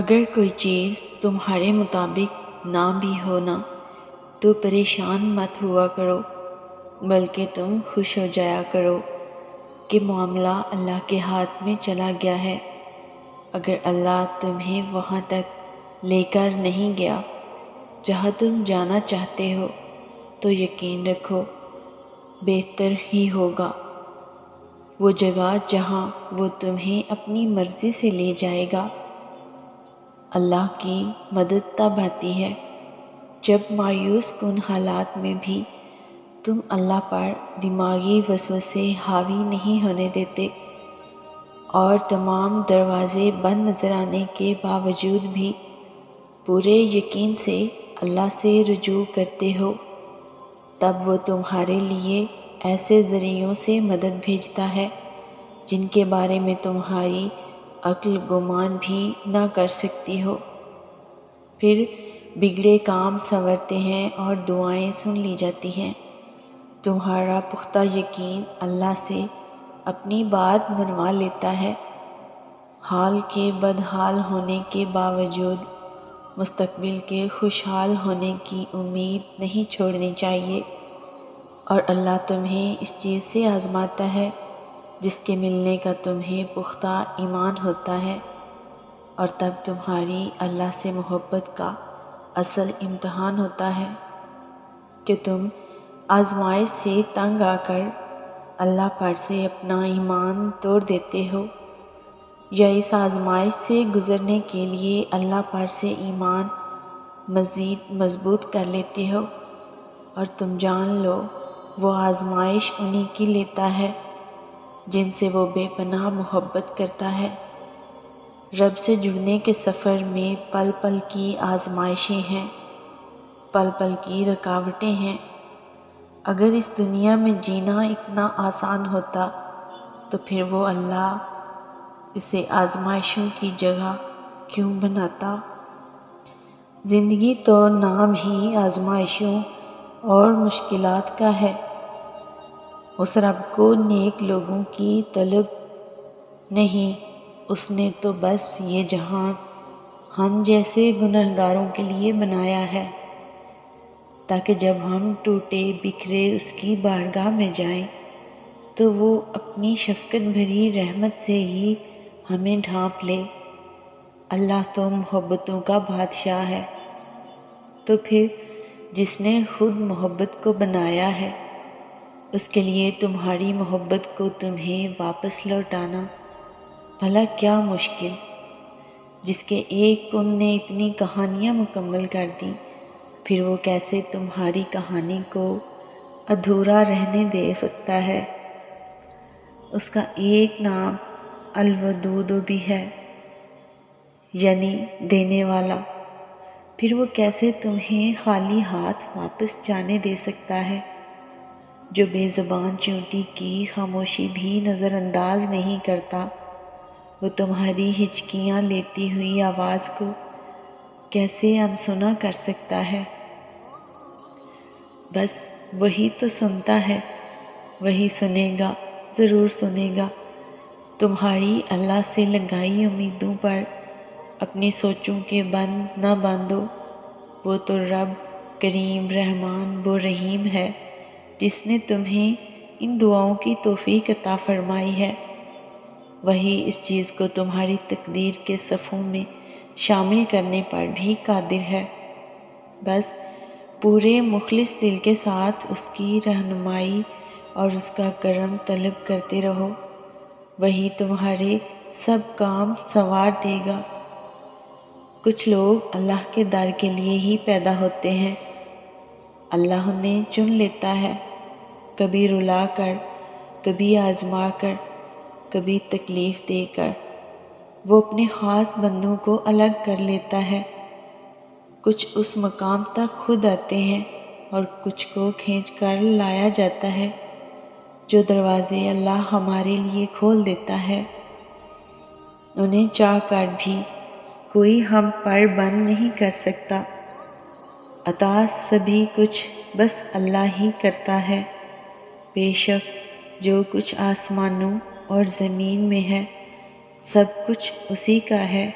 اگر کوئی چیز تمہارے مطابق نہ بھی ہونا تو پریشان مت ہوا کرو، بلکہ تم خوش ہو جایا کرو کہ معاملہ اللہ کے ہاتھ میں چلا گیا ہے۔ اگر اللہ تمہیں وہاں تک لے کر نہیں گیا جہاں تم جانا چاہتے ہو تو یقین رکھو بہتر ہی ہوگا۔ وہ جگہ جہاں وہ تمہیں اپنی مرضی سے لے جائے گا۔ اللہ کی مدد تب آتی ہے جب مایوس کن حالات میں بھی تم اللہ پر دماغی وسوسے حاوی نہیں ہونے دیتے اور تمام دروازے بند نظر آنے کے باوجود بھی پورے یقین سے اللہ سے رجوع کرتے ہو۔ تب وہ تمہارے لیے ایسے ذریعوں سے مدد بھیجتا ہے جن کے بارے میں تمہاری عقل گمان بھی نہ کر سکتی ہو۔ پھر بگڑے کام سنورتے ہیں اور دعائیں سن لی جاتی ہیں۔ تمہارا پختہ یقین اللہ سے اپنی بات منوا لیتا ہے۔ حال کے بدحال ہونے کے باوجود مستقبل کے خوشحال ہونے کی امید نہیں چھوڑنی چاہیے، اور اللہ تمہیں اس چیز سے آزماتا ہے جس کے ملنے کا تمہیں پختہ ایمان ہوتا ہے، اور تب تمہاری اللہ سے محبت کا اصل امتحان ہوتا ہے کہ تم آزمائش سے تنگ آ کر اللہ پر سے اپنا ایمان توڑ دیتے ہو، یا اس آزمائش سے گزرنے کے لیے اللہ پر سے ایمان مزید مضبوط کر لیتے ہو، اور تم جان لو وہ آزمائش انہی کی لیتا ہے جن سے وہ بے پناہ محبت کرتا ہے۔ رب سے جڑنے کے سفر میں پل پل کی آزمائشیں ہیں، پل پل کی رکاوٹیں ہیں۔ اگر اس دنیا میں جینا اتنا آسان ہوتا تو پھر وہ اللہ اسے آزمائشوں کی جگہ کیوں بناتا؟ زندگی تو نام ہی آزمائشوں اور مشکلات کا ہے۔ اس رب کو نیک لوگوں کی طلب نہیں، اس نے تو بس یہ جہان ہم جیسے گنہگاروں کے لیے بنایا ہے تاکہ جب ہم ٹوٹے بکھرے اس کی بارگاہ میں جائیں تو وہ اپنی شفقت بھری رحمت سے ہی ہمیں ڈھانپ لے۔ اللہ تو محبتوں کا بادشاہ ہے، تو پھر جس نے خود محبت کو بنایا ہے اس کے لیے تمہاری محبت کو تمہیں واپس لوٹانا بھلا کیا مشکل؟ جس کے ایک کن نے اتنی کہانیاں مکمل کر دیں، پھر وہ کیسے تمہاری کہانی کو ادھورا رہنے دے سکتا ہے؟ اس کا ایک نام الودود بھی ہے، یعنی دینے والا۔ پھر وہ کیسے تمہیں خالی ہاتھ واپس جانے دے سکتا ہے؟ جو بے زبان چیونٹی کی خاموشی بھی نظر انداز نہیں کرتا، وہ تمہاری ہچکیاں لیتی ہوئی آواز کو کیسے انسنا کر سکتا ہے؟ بس وہی تو سنتا ہے، وہی سنے گا، ضرور سنے گا۔ تمہاری اللہ سے لگائی امیدوں پر اپنی سوچوں کے بند نہ باندھو۔ وہ تو رب کریم رحمان و رحیم ہے جس نے تمہیں ان دعاؤں کی توفیق عطا فرمائی ہے۔ وہی اس چیز کو تمہاری تقدیر کے صفوں میں شامل کرنے پر بھی قادر ہے۔ بس پورے مخلص دل کے ساتھ اس کی رہنمائی اور اس کا کرم طلب کرتے رہو، وہی تمہارے سب کام سنوار دے گا۔ کچھ لوگ اللہ کے در کے لیے ہی پیدا ہوتے ہیں، اللہ انہیں چن لیتا ہے، کبھی رلا کر، کبھی آزما کر، کبھی تکلیف دے کر۔ وہ اپنے خاص بندوں کو الگ کر لیتا ہے۔ کچھ اس مقام تک خود آتے ہیں اور کچھ کو کھینچ کر لایا جاتا ہے۔ جو دروازے اللہ ہمارے لیے کھول دیتا ہے انہیں چاہ کر بھی کوئی ہم پر بند نہیں کر سکتا۔ عطا سبھی کچھ بس اللہ ہی کرتا ہے۔ بے شک جو کچھ آسمانوں اور زمین میں ہے سب کچھ اسی کا ہے۔